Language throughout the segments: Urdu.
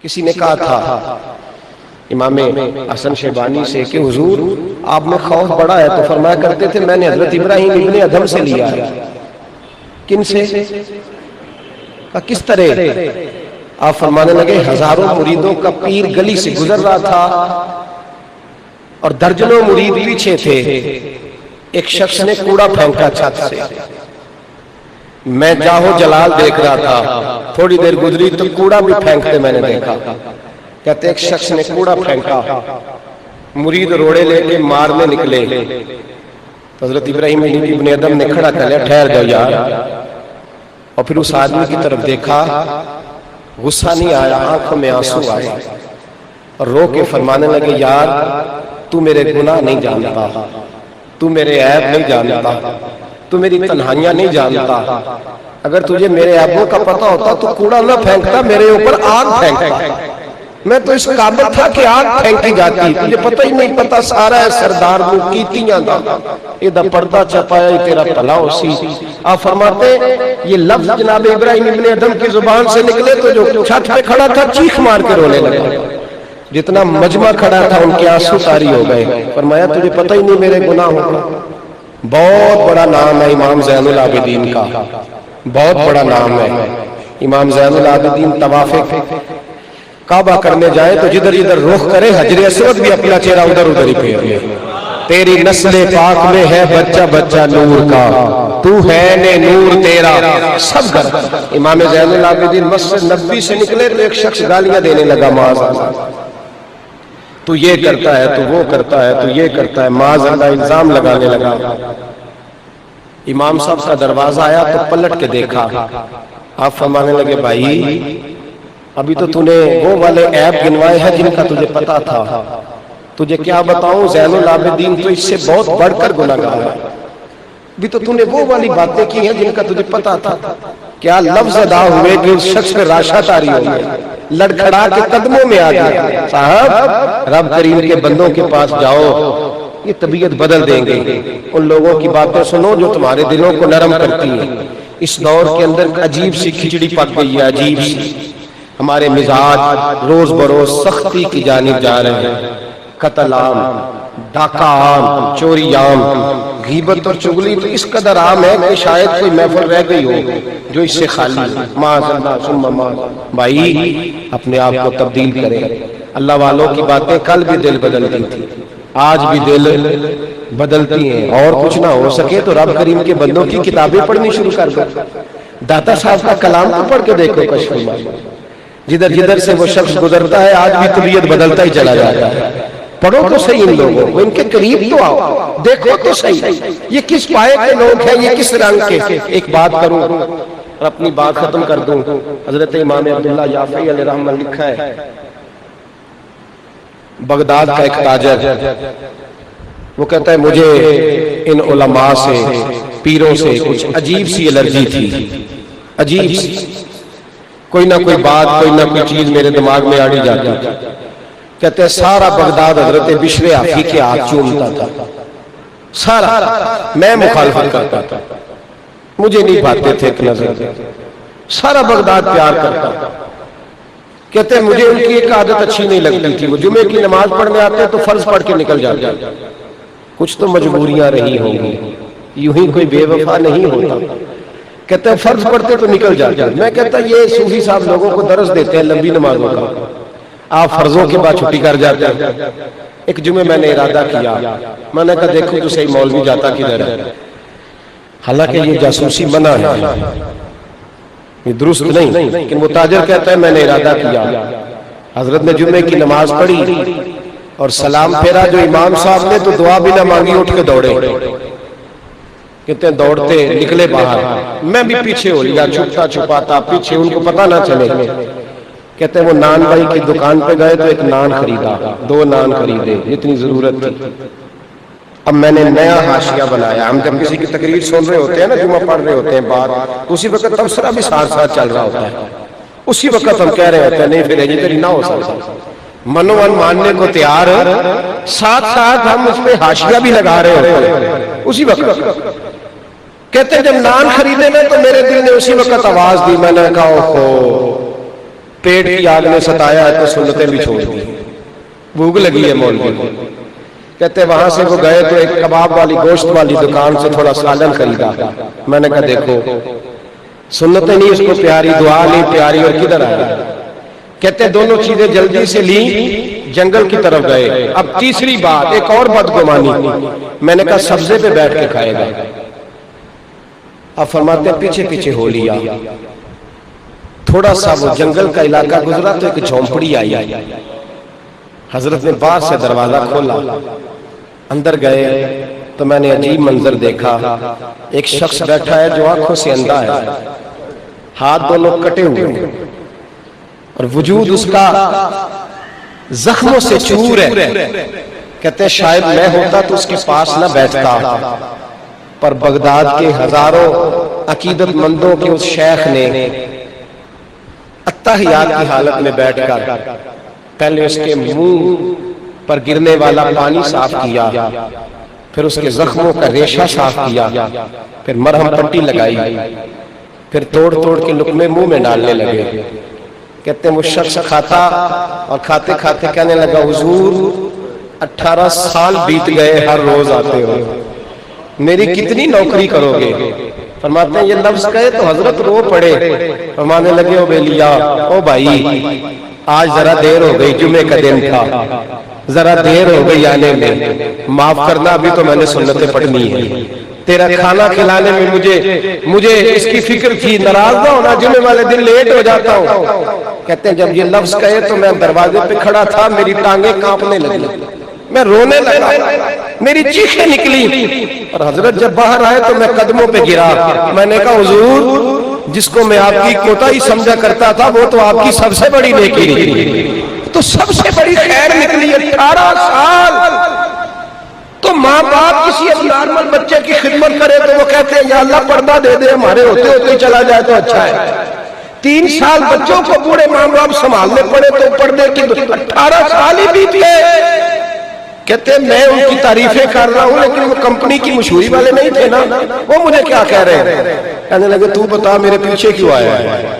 کسی نے کہا تھا امام حسن شیبانی سے کہ حضور آپ میں خوف بڑا ہے، تو فرمایا کرتے تھے میں نے حضرت ابراہیم ابن ادھم سے لیا ہے۔ کن سے؟ کس طرح؟ آپ فرمانے لگے ہزاروں مریدوں کا پیر گلی سے گزر رہا تھا اور درجنوں مرید پیچھے تھے، ایک شخص نے کوڑا پھینکا چھت سے، میں جاہو جلال دیکھ رہا تھا، تھوڑی دیر گزری تو کوڑا بھی پھینکتے میں نے دیکھا۔ کہتے ایک شخص نے کوڑا پھینکا، مرید روڑے لے کے مارنے نکلے، تو حضرت ابراہیم ابن ادھم نے کھڑا کر لیا، ٹھہر جاؤ یار، اور پھر اس آدمی کی طرف دیکھا، غصہ نہیں آیا، آنکھوں میں آنسو آئے اور رو کے فرمانے لگے یار تو میرے گناہ نہیں جانتا، تو میرے عیب نہیں جانتا، تو میری تنہائیاں نہیں جانتا، اگر تجھے میرے عیبوں کا پتہ ہوتا تو کوڑا نہ پھینکتا، میرے اوپر آگ پھینکتا، میں تو اس قابل تھا کہ آگ پھینکی جاتی، تجھے پتہ ہی نہیں، پتہ سارا ہے سردار کو کیتیاں دا ایدہ پردہ چپایا ہی تیرا پلا اسی۔ آپ فرماتے یہ لفظ جناب ابراہیم ابن ادھم کی زبان سے نکلے تو جو چھت پہ کھڑا تھا چیخ مار کے رونے لگا، جتنا مجمع کھڑا تھا ان کے آنسو طاری ہو گئے۔ فرمایا تجھے پتہ ہی نہیں میرے گناہوں کا۔ بہت بڑا نام ہے امام زین العابدین کا، بہت بڑا نام ہے امام زین العابدین۔ طواف کعبہ کرنے جائے تو جدھر جدھر رخ کرے حجر اسود بھی اپنا چہرہ ادھر ادھر ہی پھیر لے، تیری نسل پاک میں ہے بچہ بچہ نور کا، تو ہے نے نور تیرا سب گر۔ امام زین العابدین مسجد نبوی سے نکلے تو ایک شخص گالیاں دینے لگا، معاذ اللہ تو یہ کرتا ہے، تو وہ کرتا ہے، تو یہ کرتا ہے، معاذ اللہ الزام لگانے لگا۔ امام صاحب کا دروازہ آیا تو پلٹ کے دیکھا، آپ فرمانے لگے بھائی ابھی تو نے وہ والے عیب گنوائے ہیں جن کا تجھے پتا تھا، تجھے کیا بتاؤں زین العابدین تو اس سے بہت بڑھ کر گناہگار ہے، ابھی تو نے وہ والی باتیں کی ہیں جن کا تجھے پتا تھا۔ کیا لفظ ادا ہوئے کہ اس شخص پہ راشا تاری ہو گئے، لڑکھڑا کے قدموں میں آ گیا، صاحب رب کریم کے بندوں کے پاس جاؤ، یہ طبیعت بدل دیں گے، ان لوگوں کی باتیں سنو جو تمہارے دلوں کو نرم کرتی ہیں۔ اس دور کے اندر عجیب سی کھچڑی پک گئی ہے، عجیب سی، ہمارے مزاج روز بروز سختی کی جانب جا رہے ہیں، قتل عام، ڈاکہ عام، چوری عام، غیبت اور چغلی تو اس قدر عام ہے کہ شاید کوئی محفل رہ گئی ہو جو اس سے خالی ہے۔ معاذ اللہ ثم معاذ۔ بھائی اپنے آپ کو تبدیل کرے، اللہ والوں کی باتیں کل بھی دل بدلتی تھی، آج بھی دل بدلتی ہیں، اور کچھ نہ ہو سکے تو رب کریم کے بندوں کی کتابیں پڑھنی شروع کر دو، داتا صاحب کا کلام تو پڑھ کے دیکھو، کشف المعانی، جدھر جدھر سے وہ شخص گزرتا ہے آج بھی طبیعت بدلتا ہی چلا جاتا ہے۔ پڑھو تو صحیح ان لوگوں کو، ان کے قریب تو آؤ، دیکھو تو صحیح یہ کس پائے کے لوگ ہیں، یہ کس رنگ کے۔ ایک بات کروں اور اپنی بات ختم کر دوں، حضرت امام عبداللہ یافعی علیہ رحمہ لکھا ہے، بغداد کا ایک تاجر، وہ کہتا ہے مجھے ان علماء سے پیروں سے کچھ عجیب سی الرجی تھی، عجیب سی، کوئی نہ کوئی بات، کوئی نہ کوئی چیز میرے دماغ میں آڑی جاتی تھی۔ کہتے ہیں سارا بغداد حضرت بشر حافی کے ہاتھ چومتا تھا، سارا، میں مخالفت کرتا تھا، مجھے نہیں بھاتے تھے ایک نظر، سارا بغداد پیار کرتا تھا۔ کہتے ہیں مجھے ان کی ایک عادت اچھی نہیں لگتی تھی، وہ جمعے کی نماز پڑھنے آتے تو فرض پڑھ کے نکل جاتے، کچھ تو مجبوریاں رہی ہوں گی، یوں ہی کوئی بے وفا نہیں ہوتا۔ کہتے ہیں فرض پڑھتے تو نکل جاتے، میں کہتا یہ صوفی صاحب لوگوں کو درس دیتے ہیں لمبی نمازوں کا، آپ فرضوں کے بعد چھٹی کر جاتے ہیں۔ ایک جمعہ میں نے ارادہ کیا، میں نے کہا دیکھو تو صحیح مولوی جاتا کدھر ہے، حالانکہ یہ جاسوسی منع ہے، یہ درست نہیں، لیکن وہ تاجر کہتا ہے میں نے ارادہ کیا، حضرت نے جمعے کی نماز پڑھی اور سلام پھیرا جو امام صاحب نے تو دعا بھی نہ مانگی، اٹھ کے دوڑے، کہتے ہیں دوڑتے نکلے باہر، میں بھی پیچھے ہو لیا، چھپتا چھپاتا پیچھے، ان کو پتہ نہ چلے۔ کہتے ہیں وہ نان بھائی کی دکان پہ گئے تو ایک نان خریدا، 2 نان خریدے جتنی ضرورت تھی۔ اب میں نے نیا حاشیہ بنایا، ہم جب کسی کی تقریر سن رہے ہوتے ہیں نا، جمعہ پڑھ رہے ہوتے ہیں بات، اسی وقت تبصرہ بھی ساتھ ساتھ چل رہا ہوتا ہے، اسی وقت ہم کہہ رہے ہوتے ہیں نہیں پھر یہ تیری نہ ہو سکتا، منوان ماننے کو تیار، ساتھ ساتھ ہم اس پہ حاشیہ بھی لگا رہے ہوتے ہیں اسی وقت۔ کہتے ہیں جب نان خریدے نا تو میرے دل نے اسی وقت آواز دی، میں نے کہا اوہو پیٹ کی آگ نے ستایا ہے تو سنتیں بھی چھوڑ دی، بھوک لگی ہے مولوی کو۔ کہتے وہاں سے وہ گئے تو ایک کباب والی گوشت والی دکان سے تھوڑا سالن خریدا۔ میں نے کہا دیکھو سنتیں نہیں اس کو پیاری، دعا نہیں پیاری، اور کدھر آیا؟ کہتے دونوں چیزیں جلدی سے لی، جنگل کی طرف گئے۔ اب تیسری بات ایک اور بدگمانی، میں نے کہا سبزے پہ بیٹھ کے کھائے گا۔ اب فرماتے ہیں پیچھے پیچھے ہو لیا، تھوڑا سا وہ جنگل کا علاقہ گزرا تو ایک جھونپڑی آئی۔ حضرت نے باہر سے دروازہ کھولا، اندر گئے تو میں نے عجیب منظر دیکھا۔ ایک شخص بیٹھا ہے جو آنکھوں سے اندھا ہے، ہاتھ دونوں کٹے ہوئے ہیں اور وجود اس کا زخموں سے چور ہے۔ کہتے ہیں شاید میں ہوتا تو اس کے پاس نہ بیٹھتا، پر بغداد کے ہزاروں عقیدت مندوں کے اس شیخ نے اتحیات کی حالت میں بیٹھ کر پہلے اس کے منہ پر گرنے والا پانی صاف کیا، پھر اس کے زخموں کا ریشہ صاف کیا، پھر مرہم پٹی لگائی، پھر توڑ توڑ کے لقمے منہ میں ڈالنے لگے۔ کہتے ہیں وہ شخص کھاتا اور کھاتے کھاتے کہنے لگا حضور 18 سال بیت گئے ہر روز آتے ہو، میری کتنی نوکری کرو گے؟ فرماتے ہیں یہ لفظ کہے تو حضرت رو پڑے، فرمانے لگے او بیلیا او بھائی آج ذرا دیر ہو گئی، جمعے کا دن تھا، ذرا دیر ہو گئی آنے میں، معاف کرنا ابھی تو میں نے سنتیں پڑھنی ہے، تیرا کھانا کھلانے میں مجھے اس کی فکر تھی، ناراض نہ ہونا جمعے والے دن لیٹ ہو جاتا ہوں۔ کہتے ہیں جب یہ لفظ کہے تو میں دروازے پہ کھڑا تھا، میری ٹانگیں کانپنے لگی، میں رونے لگا، میری چیخیں نکلی، اور حضرت جب باہر آئے تو میں قدموں پہ گرا۔ میں نے کہا حضور جس کو میں آپ کی کوتاہی سمجھا کرتا تھا وہ تو آپ کی سب سے بڑی نیکی نکلی، تو سب سے بڑی خیر نکلی۔ 18 سال تو ماں باپ کسی نارمل بچے کی خدمت کرے تو وہ کہتے ہیں یا اللہ پردہ دے دے، ہمارے ہوتے ہوتے چلا جائے تو اچھا ہے۔ 3 سال بچوں کو بوڑھے ماں باپ سنبھالنے پڑے تو پردے کی 18 سال ہی بیت گئے۔ کہتے ہیں میں ان کی تعریفیں کر رہا ہوں لیکن وہ کمپنی کی مشہوری والے نہیں تھے نا، وہ مجھے کیا کہہ رہے ہیں؟ کہنے لگے تو بتا میرے پیچھے کیوں آیا ہے،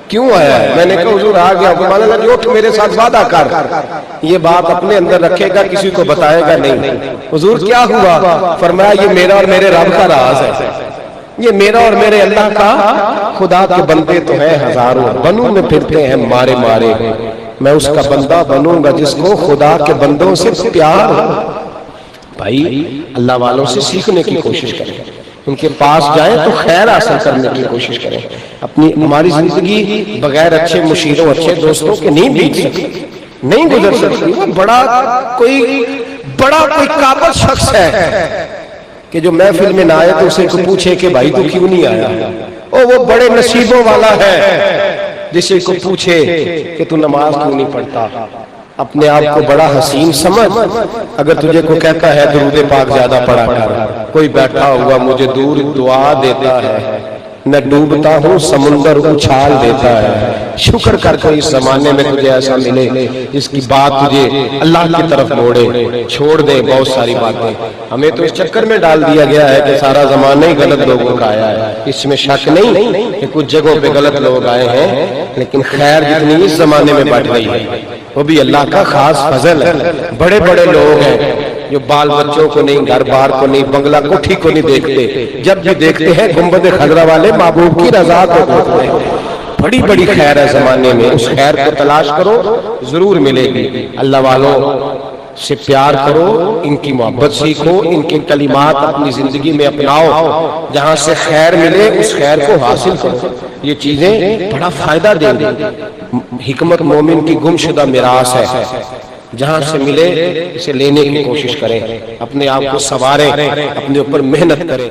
کیوں آیا ہے؟ میں نے کہا حضور آ گیا۔ فرمانے لگے اٹھ میرے ساتھ وعدہ کر، یہ بات اپنے اندر رکھے گا، کسی کو بتائے گا نہیں۔ حضور کیا ہوا؟ فرمایا یہ میرا اور میرے رب کا راز ہے، یہ میرا اور میرے اللہ کا، خدا کے بندے تو ہیں ہزاروں، بنوں میں پھرتے ہیں مارے مارے، میں اس کا بندہ بنوں گا جس کو خدا کے بندوں سے پیار ہو۔ بھائی اللہ والوں سے سیکھنے کی کوشش کریں، ان کے پاس جائیں تو خیر حاصل کرنے کی کوشش کریں۔ ہماری زندگی بغیر اچھے مشیروں اچھے دوستوں کے نہیں بیت سکتی، نہیں گزر سکتی۔ وہ بڑا کوئی قابل شخص ہے کہ جو محفل میں نہ آئے تو اسے کو پوچھے کہ بھائی تو کیوں نہیں آیا، وہ بڑے نصیبوں والا ہے جسے کو پوچھے کہ تو نماز کیوں نہیں پڑھتا۔ اپنے آپ کو بڑا حسین سمجھ، اگر تجھے کو کہتا ہے درود پاک زیادہ پڑھا کر، کوئی بیٹھا ہوا مجھے دور دعا دیتا ہے، میں ڈوبتا ہوں سمندر اچھال دیتا ہے۔ شکر کر کے اس زمانے میں تجھے ایسا ملے جس کی بات تجھے اللہ کی طرف موڑے، چھوڑ دے بہت ساری باتیں۔ ہمیں تو اس چکر میں ڈال دیا گیا ہے کہ سارا زمانہ ہی غلط لوگوں کا آیا ہے، اس میں شک نہیں کہ کچھ جگہوں پہ غلط لوگ آئے ہیں، لیکن خیر جتنی اس زمانے میں بڑھ رہی ہے وہ بھی اللہ کا خاص فضل ہے۔ بڑے بڑے لوگ ہیں جو بال بچوں کو نہیں، گھر بار کو نہیں، بنگلہ کوٹھی کو نہیں دیکھتے، جب بھی دیکھتے ہیں گنبد خضرا والے محبوب کی رضا کو دیکھتے ہیں۔ بڑی بڑی خیر ہے زمانے میں، اس خیر کو تلاش کرو ضرور ملے گی۔ اللہ والوں سے پیار کرو، ان کی محبت سیکھو، ان کے کلمات اپنی زندگی میں اپناؤ، جہاں سے خیر ملے اس خیر کو حاصل کرو۔ یہ چیزیں بڑا فائدہ دیں گی۔ حکمت مومن کی گمشدہ میراث ہے، جہاں سے ملے اسے لینے کی کوشش کریں، اپنے آپ کو سنواریں، اپنے اوپر محنت کریں۔